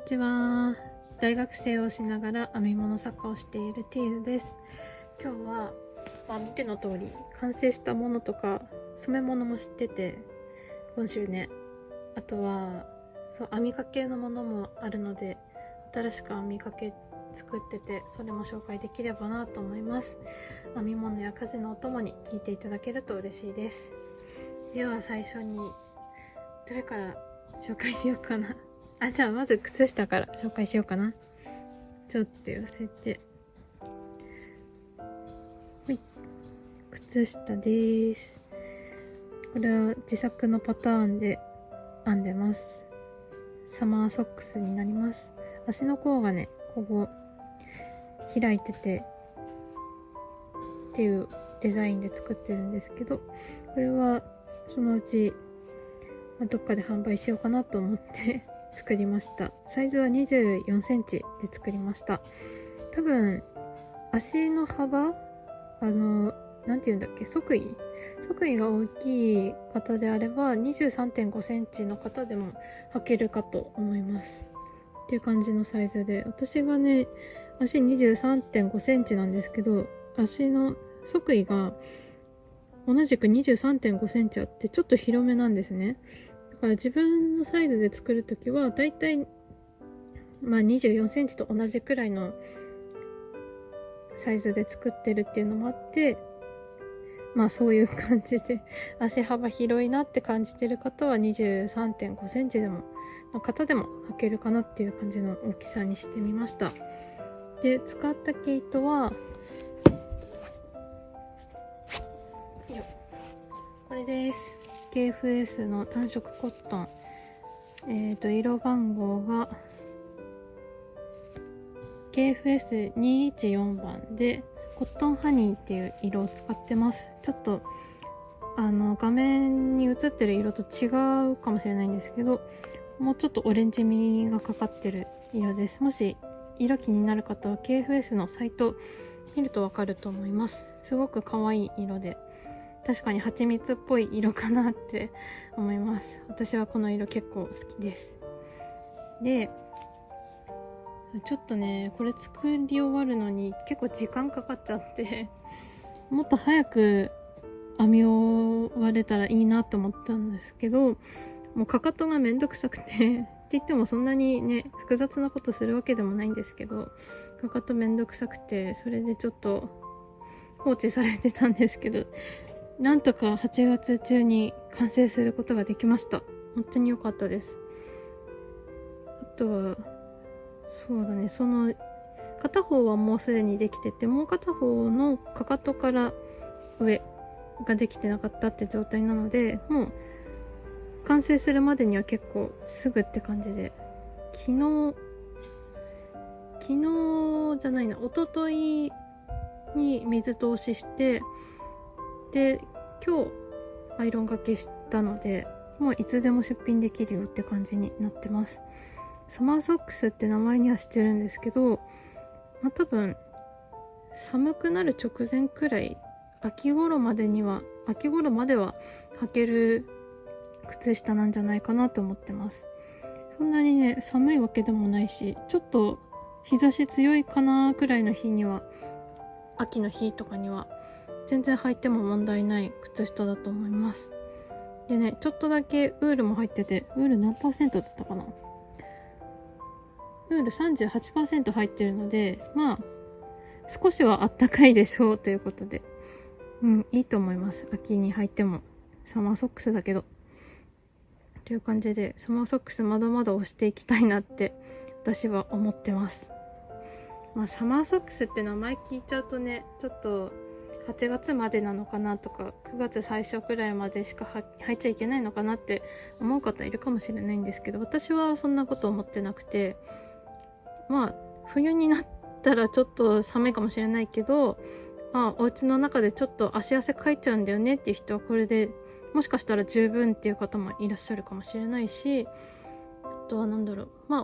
ちは。大学生をしながら編み物作家をしているティーズです。今日は、見ての通り完成したものとか染め物も知ってて、今週ね、あとは編み掛けのものもあるので、新しく編み掛け作ってて、それも紹介できればなと思います。編み物や家事のお供に聞いていただけると嬉しいです。では最初にどれから紹介しようかな。じゃあまず靴下から紹介しようかな。ちょっと寄せて、ほい、靴下です。これは自作のパターンで編んでます。サマーソックスになります。足の甲がね、ここ開いててっていうデザインで作ってるんですけど、これはそのうちどっかで販売しようかなと思って作りました。サイズは24センチで作りました。多分足の幅、なんていうんだっけ、足位が大きい方であれば 23.5 センチの方でも履けるかと思いますっていう感じのサイズで、私がね足 23.5 センチなんですけど、足の足位が同じく 23.5 センチあってちょっと広めなんですね。だから自分のサイズで作るときはだいたい24センチと同じくらいのサイズで作ってるっていうのもあって、そういう感じで足幅広いなって感じてる方は 23.5 センチでもの方でも履けるかなっていう感じの大きさにしてみました。で、使った毛糸はこれです。 KFS の単色コットン、色番号が KFS214 番でコットンハニーっていう色を使ってます。ちょっと画面に映ってる色と違うかもしれないんですけど、もうちょっとオレンジ味がかかってる色です。もし色気になる方は KFS のサイト見るとわかると思います。すごく可愛い色で、確かに蜂蜜っぽい色かなって思います。私はこの色結構好きです。で、ちょっとね、これ作り終わるのに結構時間かかっちゃってもっと早く編み終われたらいいなと思ったんですけど、もうかかとがめんどくさくてって言ってもそんなにね複雑なことするわけでもないんですけど、かかとめんどくさくて、それでちょっと放置されてたんですけど、なんとか8月中に完成することができました。本当に良かったです。あとはそうだね、その片方はもうすでにできてて、もう片方のかかとから上ができてなかったって状態なので、もう完成するまでには結構すぐって感じで、昨日じゃないな、一昨日に水通しして、で今日アイロンがけしたので、もういつでも出品できるよって感じになってます。サマーソックスって名前にはしてるんですけど、多分寒くなる直前くらい、秋頃までは履ける靴下なんじゃないかなと思ってます。そんなにね寒いわけでもないし、ちょっと日差し強いかなくらいの日には、秋の日とかには全然履いても問題ない靴下だと思います。でね、ちょっとだけウールも入ってて、ウール何%だったかな、ウール 38% 入ってるので、少しはあったかいでしょうということで、いいと思います。秋に履いても。サマーソックスだけどという感じで、サマーソックスまだまだ押していきたいなって私は思ってます。サマーソックスって名前聞いちゃうとね、ちょっと8月までなのかなとか、9月最初くらいまでしか履いちゃいけないのかなって思う方いるかもしれないんですけど、私はそんなこと思ってなくて、冬になったらちょっと寒いかもしれないけど、お家の中でちょっと足汗かいちゃうんだよねっていう人はこれでもしかしたら十分っていう方もいらっしゃるかもしれないし、あとは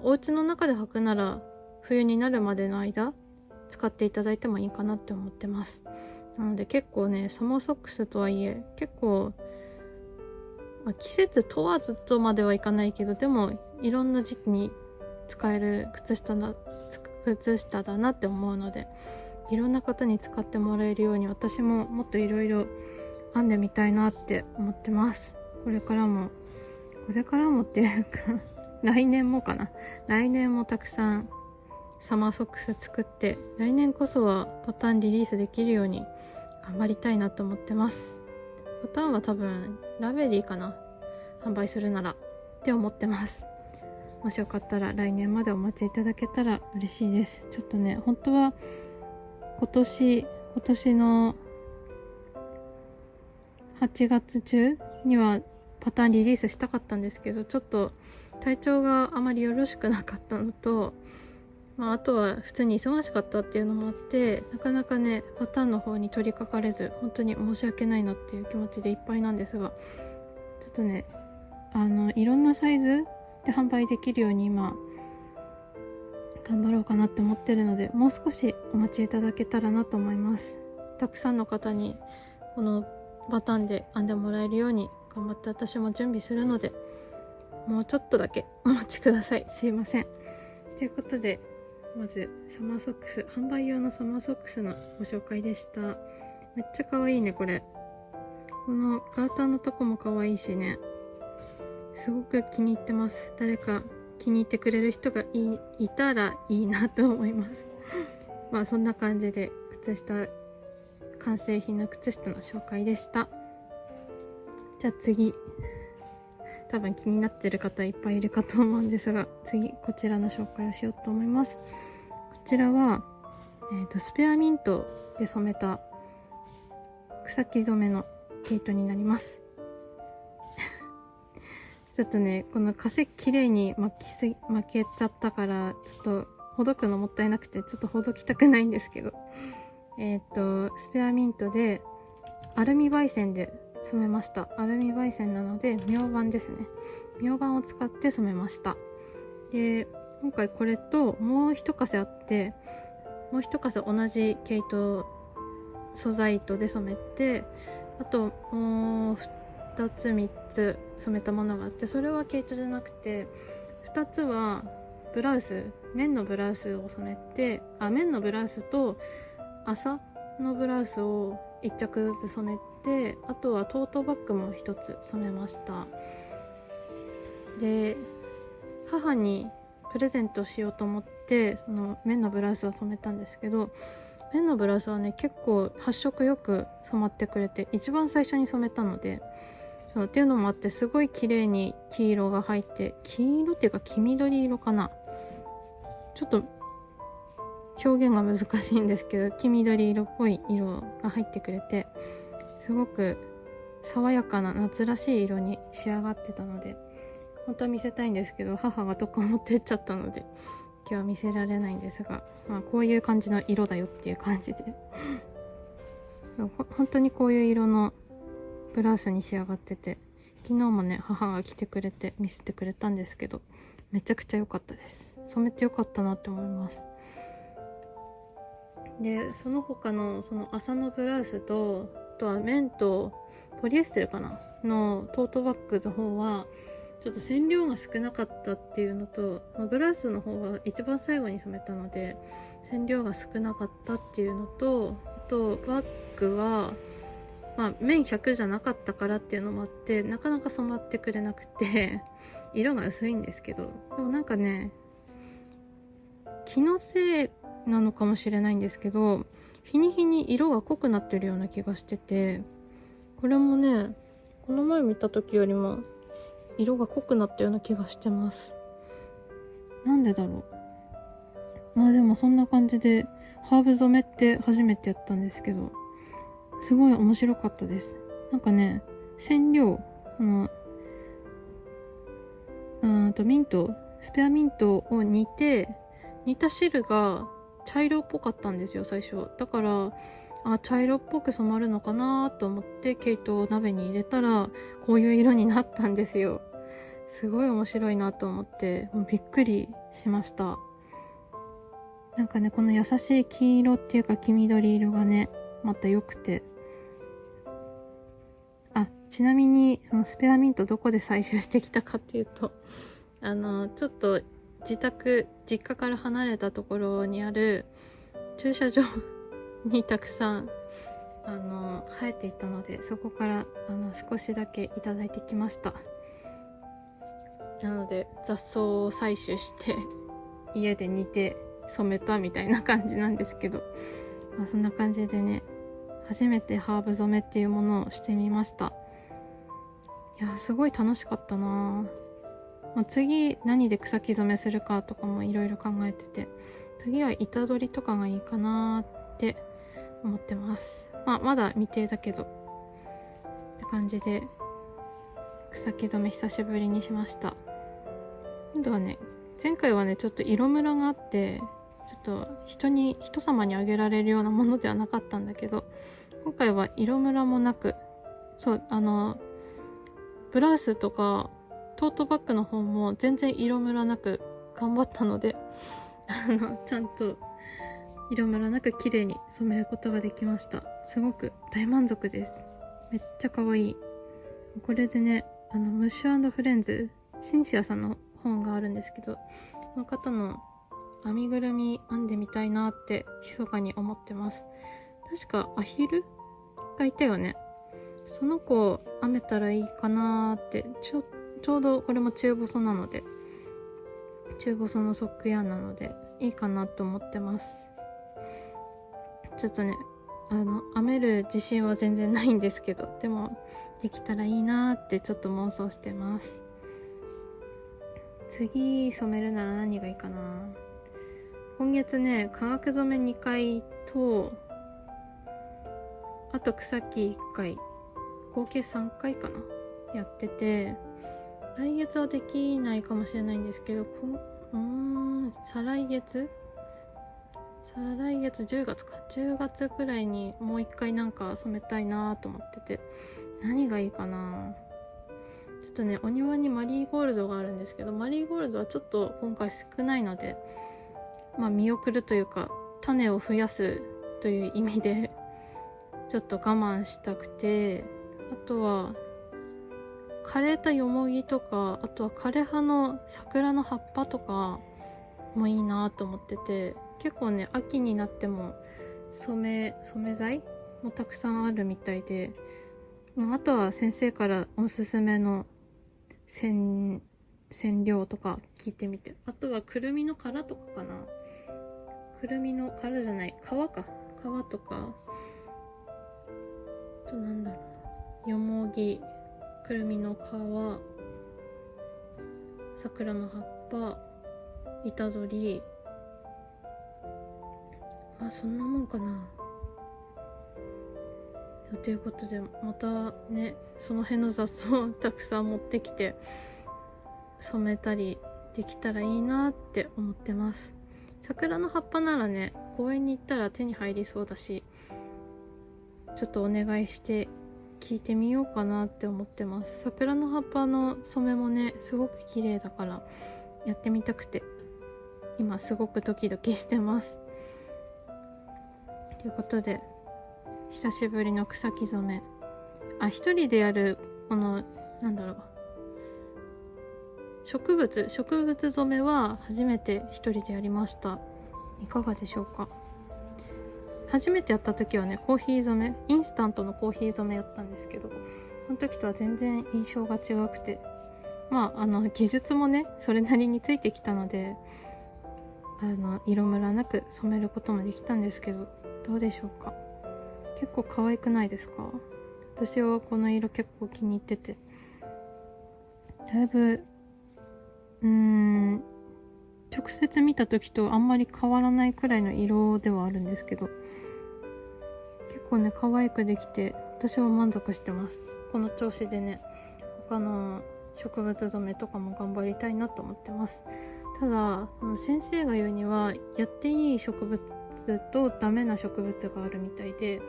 お家の中で履くなら冬になるまでの間使っていただいてもいいかなって思ってます。なので結構ね、サマーソックスとはいえ結構、季節問わずとまではいかないけど、でもいろんな時期に使える靴下だなって思うので、いろんな方に使ってもらえるように私ももっといろいろ編んでみたいなって思ってます。これからもっていうか来年もたくさんサマーソックス作って、来年こそはパターンリリースできるように頑張りたいなと思ってます。パターンは多分ラベリーかな、販売するならって思ってます。もしよかったら来年までお待ちいただけたら嬉しいです。ちょっとね、本当は今年の8月中にはパターンリリースしたかったんですけど、ちょっと体調があまりよろしくなかったのと、あとは普通に忙しかったっていうのもあって、なかなかねパターンの方に取り掛かれず、本当に申し訳ないなっていう気持ちでいっぱいなんですが、ちょっとねいろんなサイズで販売できるように今頑張ろうかなって思ってるので、もう少しお待ちいただけたらなと思います。たくさんの方にこのパターンで編んでもらえるように頑張って私も準備するので、もうちょっとだけお待ちください。すいません。ということで、まずサマーソックス、販売用のサマーソックスのご紹介でした。めっちゃ可愛いねこれ。このガーターのとこも可愛いしね、すごく気に入ってます。誰か気に入ってくれる人がいたらいいなと思いますそんな感じで完成品の靴下の紹介でした。じゃあ次、多分気になってる方いっぱいいるかと思うんですが、次こちらの紹介をしようと思います。こちらは、スペアミントで染めた草木染めの毛糸になりますちょっとね、この化石きれいに巻けちゃったから、ちょっとほどくのもったいなくてちょっとほどきたくないんですけど、スペアミントでアルミ媒染で染めました。アルミ媒染なので明板ですね。明板を使って染めました。で、今回これともう一かせあって、もう一かせ同じ毛糸素材糸で染めて、あともう2つ3つ染めたものがあって、それは毛糸じゃなくて、2つはブラウス、綿のブラウスを染めて、綿のブラウスと麻のブラウスを1着ずつ染めて、あとはトートバッグも1つ染めました。で、母にプレゼントしようと思ってその綿のブラウスを染めたんですけど、綿のブラウスはね結構発色よく染まってくれて、一番最初に染めたので、そうっていうのもあって、すごい綺麗に黄色が入って、黄色っていうか黄緑色かな、ちょっと表現が難しいんですけど、黄緑色っぽい色が入ってくれて、すごく爽やかな夏らしい色に仕上がってたので、本当は見せたいんですけど、母がどっか持ってっちゃったので今日は見せられないんですが、こういう感じの色だよっていう感じで本当にこういう色のブラウスに仕上がってて、昨日もね母が来てくれて見せてくれたんですけど、めちゃくちゃ良かったです。染めて良かったなって思います。で、その他のその麻のブラウスと、あとは綿とポリエステルかなのトートバッグの方はちょっと染料が少なかったっていうのと、ブラウスの方は一番最後に染めたので染料が少なかったっていうのと、あとバッグは綿100じゃなかったからっていうのもあって、なかなか染まってくれなくて色が薄いんですけど、でもなんかね、気のせいなのかもしれないんですけど、日に日に色が濃くなってるような気がしてて、これもねこの前見た時よりも色が濃くなったような気がしてます。なんでだろう。でもそんな感じでハーブ染めって初めてやったんですけど、すごい面白かったです。なんかね、染料ミント、スペアミントを煮た汁が茶色っぽかったんですよ最初。だから茶色っぽく染まるのかなと思って毛糸を鍋に入れたらこういう色になったんですよ。すごい面白いなと思ってもうびっくりしました。なんかね、この優しい黄色っていうか黄緑色がねまた良くて、ちなみにそのスペアミントどこで採集してきたかっていうと、ちょっと実家から離れたところにある駐車場にたくさん生えていたので、そこから少しだけいただいてきました。なので雑草を採取して家で煮て染めたみたいな感じなんですけど、そんな感じでね、初めてハーブ染めっていうものをしてみました。いやすごい楽しかったな。次何で草木染めするかとかもいろいろ考えてて、次は板取りとかがいいかなって思ってます。まだ未定だけどって感じで、草木染め久しぶりにしました。今度はね、前回はねちょっと色ムラがあって、ちょっと人様にあげられるようなものではなかったんだけど、今回は色ムラもなく、そうブラウスとかトートバッグの方も全然色ムラなく頑張ったのでちゃんと色ムラなく綺麗に染めることができました。すごく大満足です。めっちゃ可愛い。これでね、ムッシュ&フレンズシンシアさんの本があるんですけど、この方の編みぐるみ編んでみたいなって密かに思ってます。確かアヒルがいたよね。その子編めたらいいかなって、ちょうどこれも中細なので、中細のソックヤーンなのでいいかなと思ってます。ちょっとね、編める自信は全然ないんですけど、でもできたらいいなってちょっと妄想してます。次染めるなら何がいいかな。今月ね、化学染め2回と、あと草木1回、合計3回かなやってて、来月はできないかもしれないんですけど、再来月10月か、10月くらいにもう1回なんか染めたいなと思ってて、何がいいかな。ちょっとね、お庭にマリーゴールドがあるんですけど、マリーゴールドはちょっと今回少ないので、見送るというか種を増やすという意味でちょっと我慢したくて、あとは枯れたヨモギとか、あとは枯れ葉の桜の葉っぱとかもいいなと思ってて、結構ね秋になっても染め剤もたくさんあるみたいで、あとは先生からおすすめの染料とか聞いてみて、あとはくるみの殻とかかな。くるみの殻じゃない、皮とか、あとなんだろうな、よもぎ、くるみの皮、桜の葉っぱ、板取り、そんなもんかな。ということで、またね、その辺の雑草をたくさん持ってきて染めたりできたらいいなって思ってます。桜の葉っぱならね、公園に行ったら手に入りそうだし、ちょっとお願いして聞いてみようかなって思ってます。桜の葉っぱの染めもね、すごく綺麗だからやってみたくて、今すごくドキドキしてます。ということで、久しぶりの草木染め。一人でやるこの植物染めは初めて一人でやりました。いかがでしょうか。初めてやった時はね、コーヒー染め、インスタントのコーヒー染めやったんですけど、この時とは全然印象が違くて、技術もねそれなりについてきたので、色ムラなく染めることもできたんですけど、どうでしょうか。結構可愛くないですか。私はこの色結構気に入ってて、だいぶ直接見た時とあんまり変わらないくらいの色ではあるんですけど、結構ね可愛くできて私は満足してます。この調子でね、他の植物染めとかも頑張りたいなと思ってます。ただその先生が言うには、やっていい植物とダメな植物があるみたいで、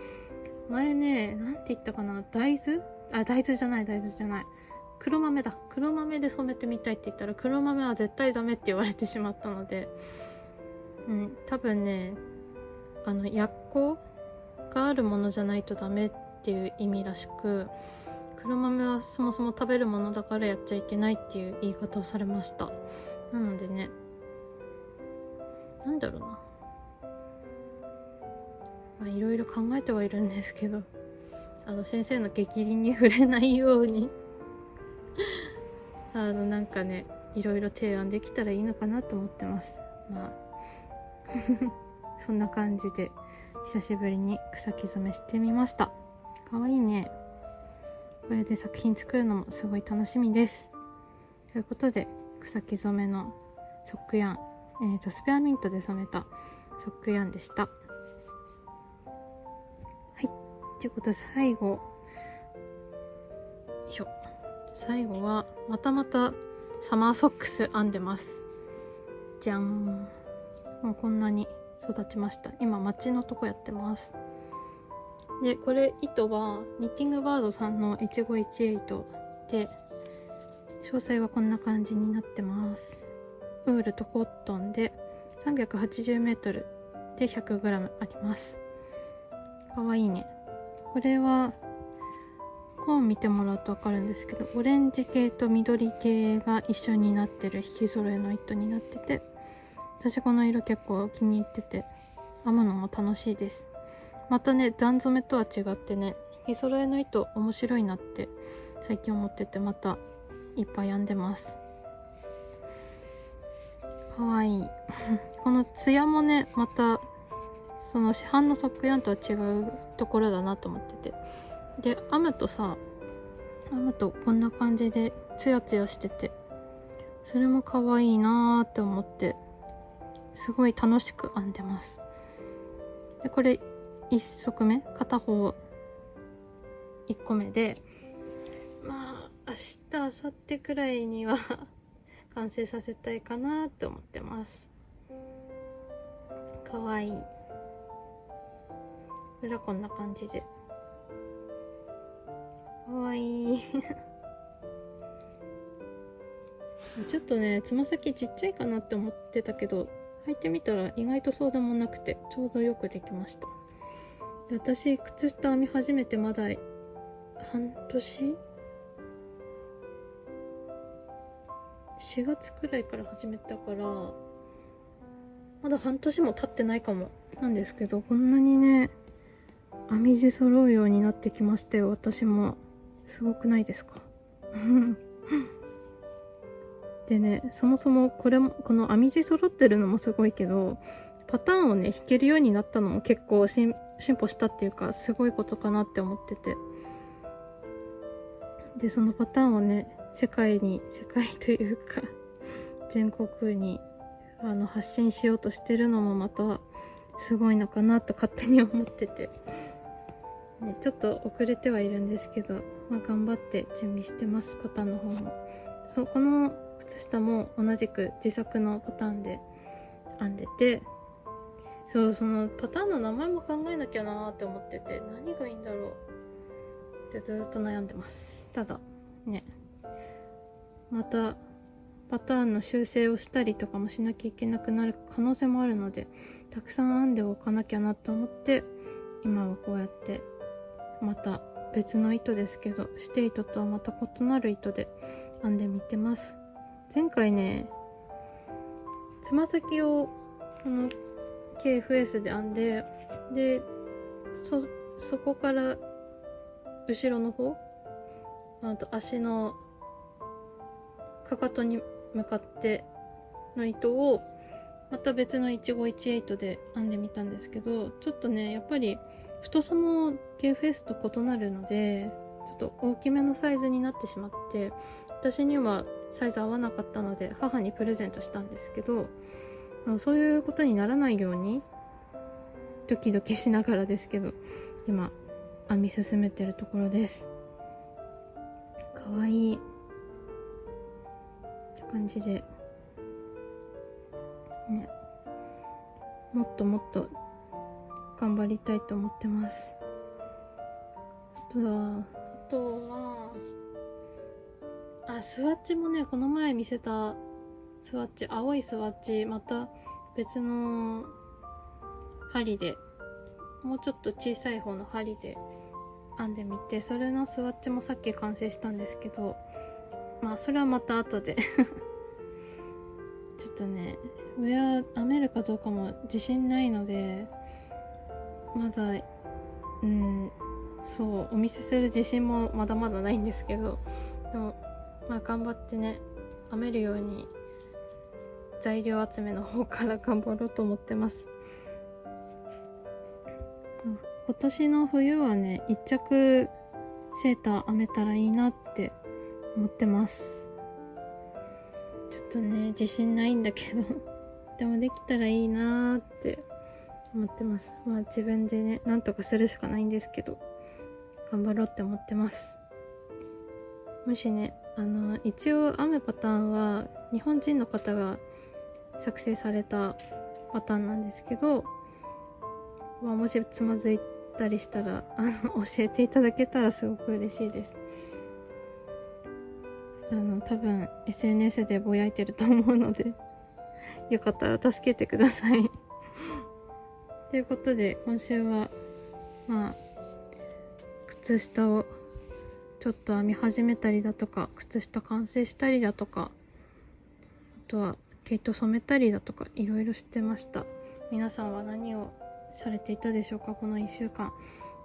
前ね、なんて言ったかな、大豆じゃない、黒豆で染めてみたいって言ったら、黒豆は絶対ダメって言われてしまったので、多分ね、薬効があるものじゃないとダメっていう意味らしく、黒豆はそもそも食べるものだからやっちゃいけないっていう言い方をされました。なのでね、なんだろうな、いろいろ考えてはいるんですけど、先生の逆鱗に触れないようになんかね、いろいろ提案できたらいいのかなと思ってます。そんな感じで久しぶりに草木染めしてみました。かわいいね。これで作品作るのもすごい楽しみです。ということで、草木染めのソックヤン、スペアミントで染めたソックヤンでした。はい、ということで最後はまたサマーソックス編んでます。じゃん。もうこんなに育ちました。今町のとこやってます。で、これ糸はニッティングバードさんの1518で、詳細はこんな感じになってます。ウールとコットンで 380m で 100g あります。かわいいね。これはコーン見てもらうと分かるんですけど、オレンジ系と緑系が一緒になってる引き揃えの糸になってて、私この色結構気に入ってて編むのも楽しいです。またね、段染めとは違ってね、引き揃えの糸面白いなって最近思ってて、またいっぱい編んでます。かわいいこのツヤもね、またその市販のソックヤンとは違うところだなと思ってて、で編むとこんな感じでツヤツヤしてて、それもかわいいなーって思って、すごい楽しく編んでます。でこれ1足目、片方1個目で、明日明後日くらいには完成させたいかなって思ってます。かわいい。裏こんな感じでかわいいちょっとね、つま先ちっちゃいかなって思ってたけど、履いてみたら意外とそうでもなくて、ちょうどよくできました。で、私靴下編み始めてまだ半年、4月くらいから始めたから、まだ半年も経ってないかもなんですけど、こんなにね、編み地揃うようになってきましたよ。私もすごくないですかでね、そもそもこの編み地揃ってるのもすごいけど、パターンをね、弾けるようになったのも結構進歩したっていうか、すごいことかなって思ってて、でそのパターンをね、世界というか全国に発信しようとしてるのもまたすごいのかなと勝手に思ってて、ね、ちょっと遅れてはいるんですけど、頑張って準備してます。パターンの方も。この靴下も同じく自作のパターンで編んでて、そのパターンの名前も考えなきゃなーって思ってて、何がいいんだろうってずっと悩んでます。ただね、またパターンの修正をしたりとかもしなきゃいけなくなる可能性もあるので、たくさん編んでおかなきゃなと思って、今はこうやってまた別の糸ですけど、指定糸とはまた異なる糸で編んでみてます。前回ね、つま先をこの KFS で編んで、でそこから後ろの方、あと足のかかとに向かっての糸をまた別の1518で編んでみたんですけど、ちょっとね、やっぱり太さも KFS と異なるので、ちょっと大きめのサイズになってしまって、私にはサイズ合わなかったので母にプレゼントしたんですけど、そういうことにならないようにドキドキしながらですけど、今編み進めてるところです。かわいいって感じでね、もっともっと頑張りたいと思ってます。あとはスワッチもね、この前見せたスワッチ、青いスワッチ、また別の針で、もうちょっと小さい方の針で編んでみて、それのスワッチもさっき完成したんですけど、それはまた後でちょっとね上は編めるかどうかも自信ないので、まだそうお見せする自信もまだまだないんですけど、でもまあ頑張ってね編めるように材料集めの方から頑張ろうと思ってます。今年の冬はね一着セーター編めたらいいなって思ってます。ちょっとね自信ないんだけどでもできたらいいなーって思ってます。まあ自分でねなんとかするしかないんですけど、頑張ろうって思ってます。もしね一応編むパターンは日本人の方が作成されたパターンなんですけど、まあ、もしつまずいたりしたら教えていただけたらすごく嬉しいです。多分 SNS でぼやいてると思うのでよかったら助けてくださいということで今週はまあ靴下をちょっと編み始めたりだとか、靴下完成したりだとか、あとは毛糸染めたりだとかいろいろしてました。皆さんは何をされていたでしょうか、この1週間。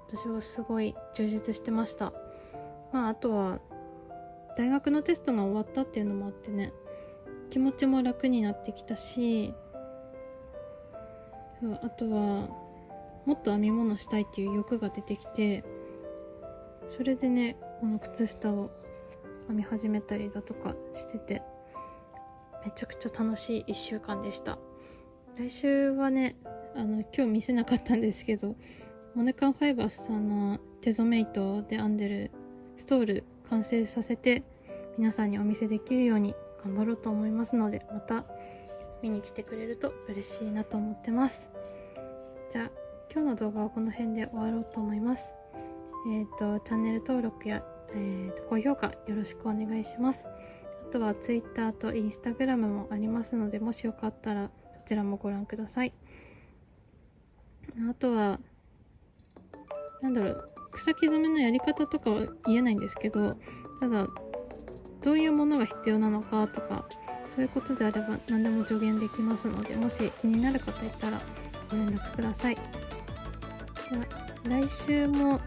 私はすごい充実してました。まああとは大学のテストが終わったっていうのもあってね、気持ちも楽になってきたし、あとはもっと編み物したいっていう欲が出てきて、それでねこの靴下を編み始めたりだとかしてて、めちゃくちゃ楽しい1週間でした。来週はね今日見せなかったんですけど、モネカンファイバースさんの手染め糸で編んでるストール完成させて皆さんにお見せできるように頑張ろうと思いますので、また見に来てくれると嬉しいなと思ってます。じゃあ今日の動画はこの辺で終わろうと思います。チャンネル登録や、高評価よろしくお願いします。あとは Twitter と Instagram もありますので、もしよかったらそちらもご覧ください。あとは草木染めのやり方とかは言えないんですけど、ただどういうものが必要なのかとか、そういうことであれば何でも助言できますので、もし気になる方いたらご連絡ください。では来週も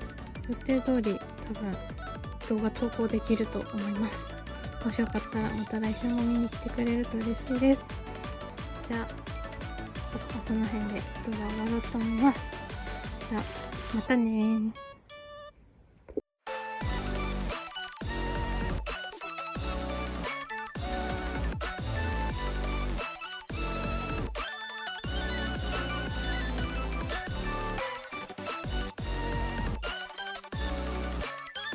予定通り多分動画投稿できると思います。もしよかったらまた来週も見に来てくれると嬉しいです。じゃあこの辺で動画終わろうと思います。じゃあまたねー。